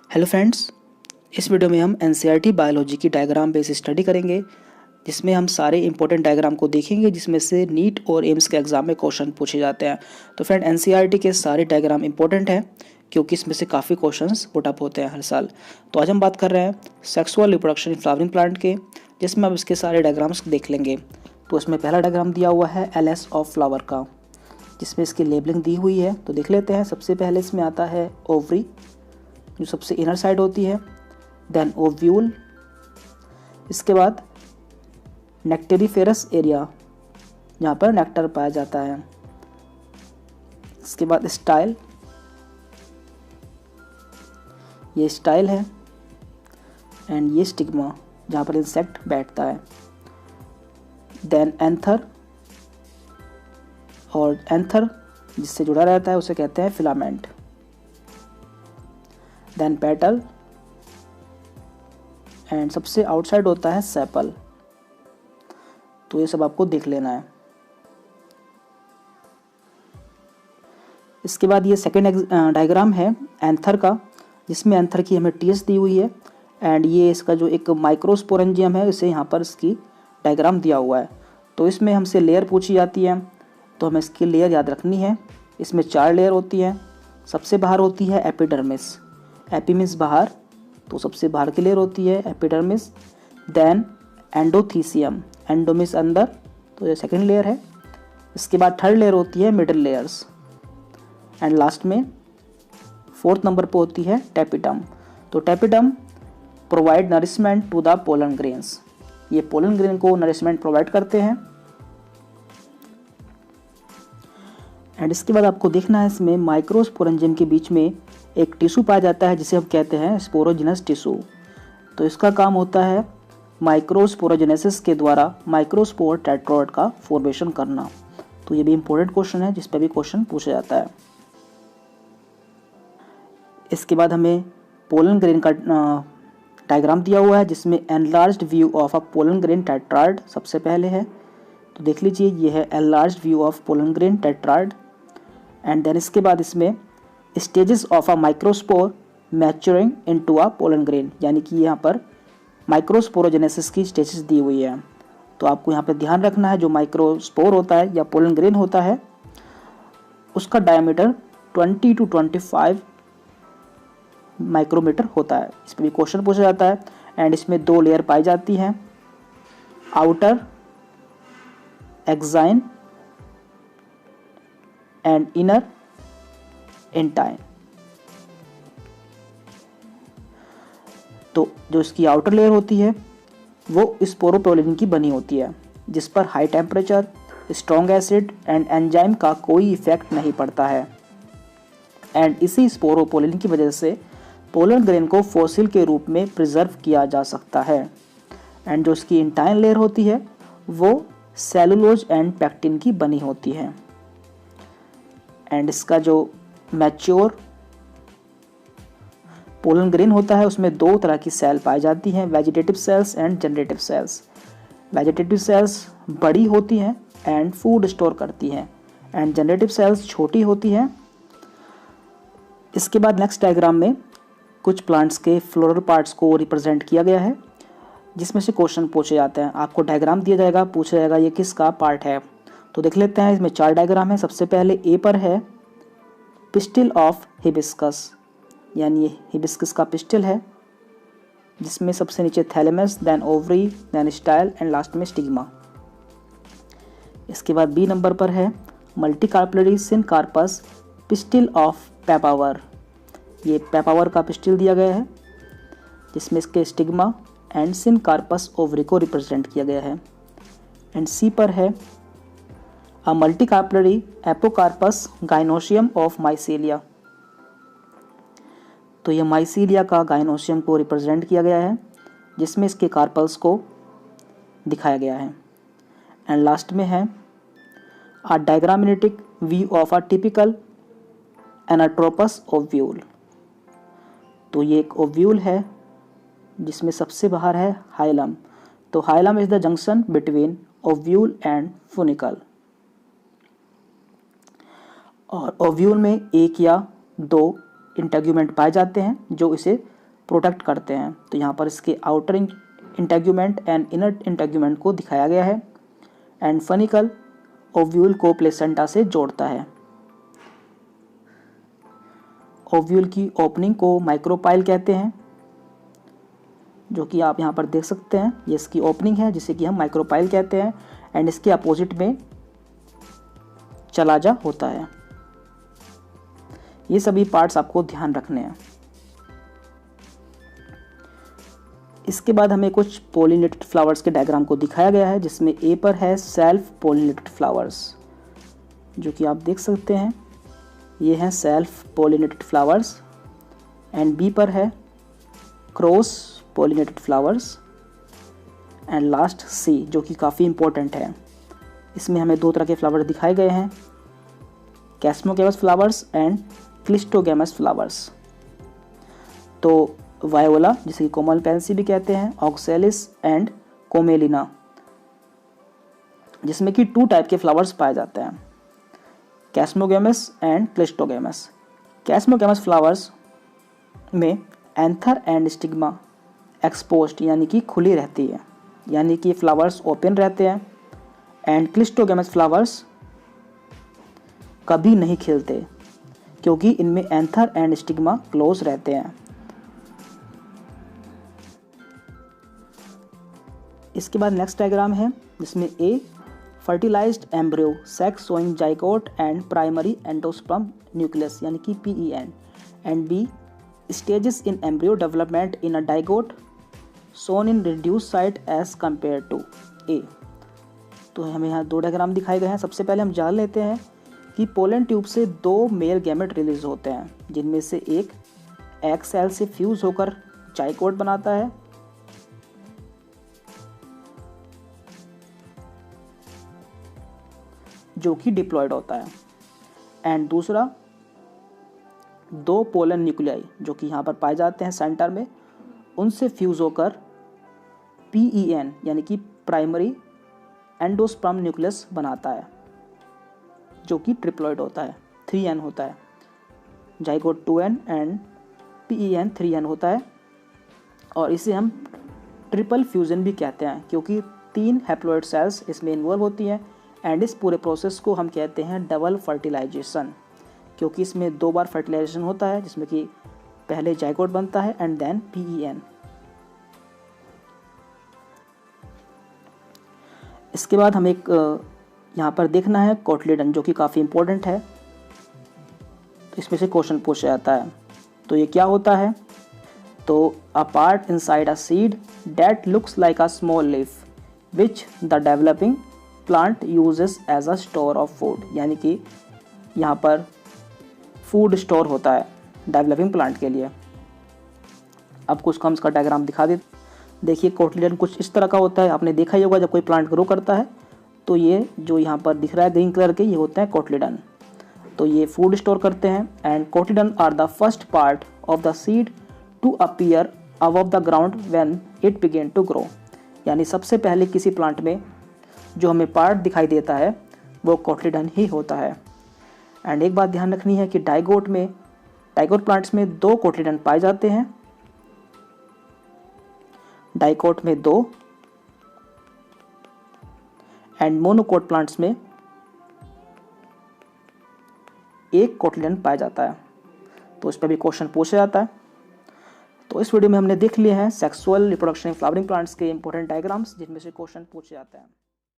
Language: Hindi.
हेलो फ्रेंड्स, इस वीडियो में हम एनसीईआरटी बायोलॉजी की डायग्राम बेस्ड स्टडी करेंगे, जिसमें हम सारे इंपॉर्टेंट डायग्राम को देखेंगे, जिसमें से नीट और एम्स के एग्जाम में क्वेश्चन पूछे जाते हैं। तो फ्रेंड, एनसीईआरटी के सारे डायग्राम इंपॉर्टेंट हैं क्योंकि इसमें से काफ़ी क्वेश्चंस पुट अप होते हैं हर साल। तो आज हम बात कर रहे हैं sexual reproduction in flowering plant के, जिसमें हम इसके सारे डायग्राम्स देख लेंगे। तो इसमें पहला डायग्राम दिया हुआ है एलएस ऑफ फ्लावर का, जिसमें इसकी लेबलिंग दी हुई है। तो देख लेते हैं। सबसे पहले इसमें आता है ओवरी, जो सबसे इनर साइड होती है, देन ओव्यूल, इसके बाद नेक्टेरिफेरस एरिया जहाँ पर नेक्टर पाया जाता है, इसके बाद स्टाइल, ये स्टाइल है, एंड ये स्टिग्मा जहाँ पर इंसेक्ट बैठता है, देन एंथर, और एंथर जिससे जुड़ा रहता है उसे कहते हैं फिलामेंट, देन पेटल, एंड सबसे आउटसाइड होता है सेपल। तो ये सब आपको देख लेना है। इसके बाद ये सेकेंड डायग्राम है एंथर का, जिसमें एंथर की हमें टीएस दी हुई है, एंड ये इसका जो एक माइक्रोस्पोरेंजियम है, इसे यहाँ पर इसकी डायग्राम दिया हुआ है। तो इसमें हमसे लेयर पूछी जाती है, तो हमें इसकी लेयर याद रखनी है। इसमें 4 लेयर होती है। सबसे बाहर होती है एपिडर्मिस, एपी मीन्स बाहर, तो सबसे बाहर की लेयर होती है epidermis, then endothecium, endo means अंदर, तो ये सेकेंड लेयर है। इसके बाद थर्ड लेयर होती है मिडल लेयर्स, एंड लास्ट में 4th नंबर पर होती है टेपिडम। तो tapetum provide nourishment to the pollen grains, ये पोलन ग्रेन को नरिशमेंट प्रोवाइड करते हैं। एंड इसके बाद आपको देखना है, इसमें माइक्रोस्पोरेंजियम के बीच में एक टिश्यू पाया जाता है जिसे हम कहते हैं स्पोरोजिनस टिश्यू। तो इसका काम होता है माइक्रोस्पोरोजेनेसिस के द्वारा माइक्रोस्पोर टेट्रोइड का फॉर्मेशन करना। तो ये भी इंपॉर्टेंट क्वेश्चन है, जिस पर भी क्वेश्चन पूछा जाता है। इसके बाद हमें पोलन ग्रेन का डायग्राम दिया हुआ है, जिसमें enlarged view of a pollen grain tetrad सबसे पहले है। तो देख लीजिए, ये है enlarged view of pollen grain tetrad. And then इसके बाद इसमें stages of a microspore maturing into a pollen grain, यानी कि यहाँ पर माइक्रोस्पोरोजेनेसिस की स्टेजेस दी हुई है। तो आपको यहाँ पर ध्यान रखना है, जो माइक्रोस्पोर होता है या पोलन ग्रेन होता है, उसका डायमीटर 20 to 25 माइक्रोमीटर होता है। इस पर भी क्वेश्चन पूछा जाता है। एंड इसमें 2 लेयर पाई जाती हैं, आउटर एक्साइन एंड इनर एंटाइन। तो जो इसकी आउटर लेयर होती है वो स्पोरोपोलिन की बनी होती है, जिस पर high temperature, strong acid and enzyme का कोई इफेक्ट नहीं पड़ता है। एंड इसी स्पोरोपोलिन की वजह से पोलन ग्रेन को फॉसिल के रूप में प्रिजर्व किया जा सकता है। एंड जो इसकी इंटाइन लेयर होती है वो सेलुलोज एंड पैक्टिन की बनी होती है। एंड इसका जो मैच्योर पोलन ग्रेन होता है उसमें 2 तरह की सेल पाई जाती हैं, vegetative cells and generative cells. Vegetative cells बड़ी होती हैं एंड फूड स्टोर करती हैं, एंड जनरेटिव सेल्स छोटी होती हैं। इसके बाद नेक्स्ट डायग्राम में कुछ प्लांट्स के फ्लोरल पार्ट्स को रिप्रेजेंट किया गया है, जिसमें से क्वेश्चन पूछे जाते हैं। आपको डायग्राम दिया जाएगा, पूछा जाएगा ये किसका पार्ट है। तो देख लेते हैं। इसमें 4 डायग्राम है। सबसे पहले ए पर है पिस्टिल ऑफ हिबिस्कस, यानी ये हिबिस्कस का पिस्टिल है, जिसमें सबसे नीचे thalamus, then ovary, then style and last में स्टिग्मा। इसके बाद बी नंबर पर है multicarpellary syncarpous pistil of papaver, ये पेपावर का पिस्टिल दिया गया है, जिसमें इसके स्टिग्मा एंड सिनकार्पस ओवरी को रिप्रेजेंट किया गया है। एंड सी पर है a multicarpellary apocarpous gynoecium of michelia, तो ये माइसीलिया का गाइनोशियम को रिप्रेजेंट किया गया है, जिसमें इसके कार्पल्स को दिखाया गया है। एंड लास्ट में है a diagrammatic view of a typical anatropous ovule, तो ये एक ओव्यूल है जिसमें सबसे बाहर है हाइलम। तो hilum is the junction between ovule and funicle. और ओव्यूल में 1 या 2 इंटेग्यूमेंट पाए जाते हैं जो इसे प्रोटेक्ट करते हैं। तो यहाँ पर इसके outer integument and inner integument को दिखाया गया है। एंड फनिकल ओव्यूल को प्लेसेंटा से जोड़ता है। ओव्यूल की ओपनिंग को माइक्रोपाइल कहते हैं, जो कि आप यहाँ पर देख सकते हैं। ये इसकी ओपनिंग है जिसे कि हम माइक्रोपाइल कहते हैं। एंड इसके अपोजिट में चलाजा होता है। ये सभी पार्ट्स आपको ध्यान रखने हैं। इसके बाद हमें कुछ पोलिनेटेड फ्लावर्स के डायग्राम को दिखाया गया है, जिसमें ए पर है सेल्फ पोलिनेटेड फ्लावर्स, जो कि आप देख सकते हैं। ये हैं self pollinated flowers. And B पर है cross pollinated flowers. And last C, जो कि काफ़ी इंपॉर्टेंट है। इसमें हमें दो तरह के फ्लावर दिखाए गए हैं, कैस्मोगैमस फ्लावर्स एंड क्लिस्टोगैमस फ्लावर्स। तो वायोला, जिसे कोमल पेंसी भी कहते हैं, ऑक्सेलिस एंड कोमेलिना, जिसमें कि 2 टाइप के फ्लावर्स पाए जाते हैं, कैस्मोगैमस एंड क्लिस्टोगैमस। कैस्मोगैमस फ्लावर्स में एंथर एंड स्टिग्मा एक्सपोज्ड, यानी कि खुली रहती है, यानी कि फ्लावर्स ओपन रहते हैं। एंड क्लिस्टोगैमस फ्लावर्स कभी नहीं खिलते, क्योंकि इनमें एंथर एंड स्टिग्मा क्लोज रहते हैं। इसके बाद नेक्स्ट डायग्राम है, जिसमें A fertilised embryo sac showing zygote and primary endosperm nucleus, यानी कि PEN। And B stages in embryo development in a dicot shown in reduce size as compare to A. तो हमें यहाँ 2 डायग्राम दिखाए गए हैं। सबसे पहले हम जान लेते हैं कि पोलन ट्यूब से 2 मेल गैमेट रिलीज होते हैं, जिनमें से एक एग सेल से फ्यूज होकर जाइगोट बनाता है, जो कि डिप्लॉयड होता है। एंड दूसरा 2 पोलन न्यूक्लियाई, जो कि यहाँ पर पाए जाते हैं सेंटर में, उनसे फ्यूज होकर PEN, यानी कि प्राइमरी एंडोस्पर्म न्यूक्लियस बनाता है, जो कि ट्रिप्लॉइड होता है, 3N होता है। Zygote 2N and PEN 3N होता है। और इसे हम ट्रिपल फ्यूजन भी कहते हैं, क्योंकि 3 हैप्लॉइड सेल्स इसमें इन्वॉल्व होती हैं। एंड इस पूरे प्रोसेस को हम कहते हैं डबल फर्टिलाइजेशन, क्योंकि इसमें 2 बार फर्टिलाइजेशन होता है, जिसमें कि पहले जाइगोट बनता है एंड देन PEN। इसके बाद हम एक यहाँ पर देखना है कोटलीडन, जो कि काफ़ी इंपॉर्टेंट है। तो इसमें से क्वेश्चन पूछा जाता है। तो ये क्या होता है? तो a part inside a seed that looks like a small leaf which the developing plant uses as a store of food, यानी कि यहाँ पर फूड स्टोर होता है डेवलपिंग प्लांट के लिए। अब कुछ हम इसका डायग्राम दिखा देते। देखिए कोटलीडन कुछ इस तरह का होता है। आपने देखा ही होगा जब कोई प्लांट ग्रो करता है तो ये जो यहाँ पर दिख रहा है ग्रीन कलर के, ये होते हैं कोटलीडन। तो ये फूड स्टोर करते हैं। And cotyledon are the first part of the seed to appear above the ground when it begin to grow, यानी सबसे पहले किसी प्लांट में जो हमें पार्ट दिखाई देता है वो कोटलीडन ही होता है। एंड एक बात ध्यान रखनी है कि डाइगोट प्लांट्स में 2 कोटलीडन पाए जाते हैं, डाइकोट में 2 एंड मोनोकोट प्लांट्स में 1 कोटलीडन पाया जाता है। तो इस पर भी क्वेश्चन पूछा जाता है। तो इस वीडियो में हमने देख लिए हैं sexual reproduction in flowering plants के इंपॉर्टेंट डायग्राम्स, जिनमें से क्वेश्चन पूछे जाते हैं।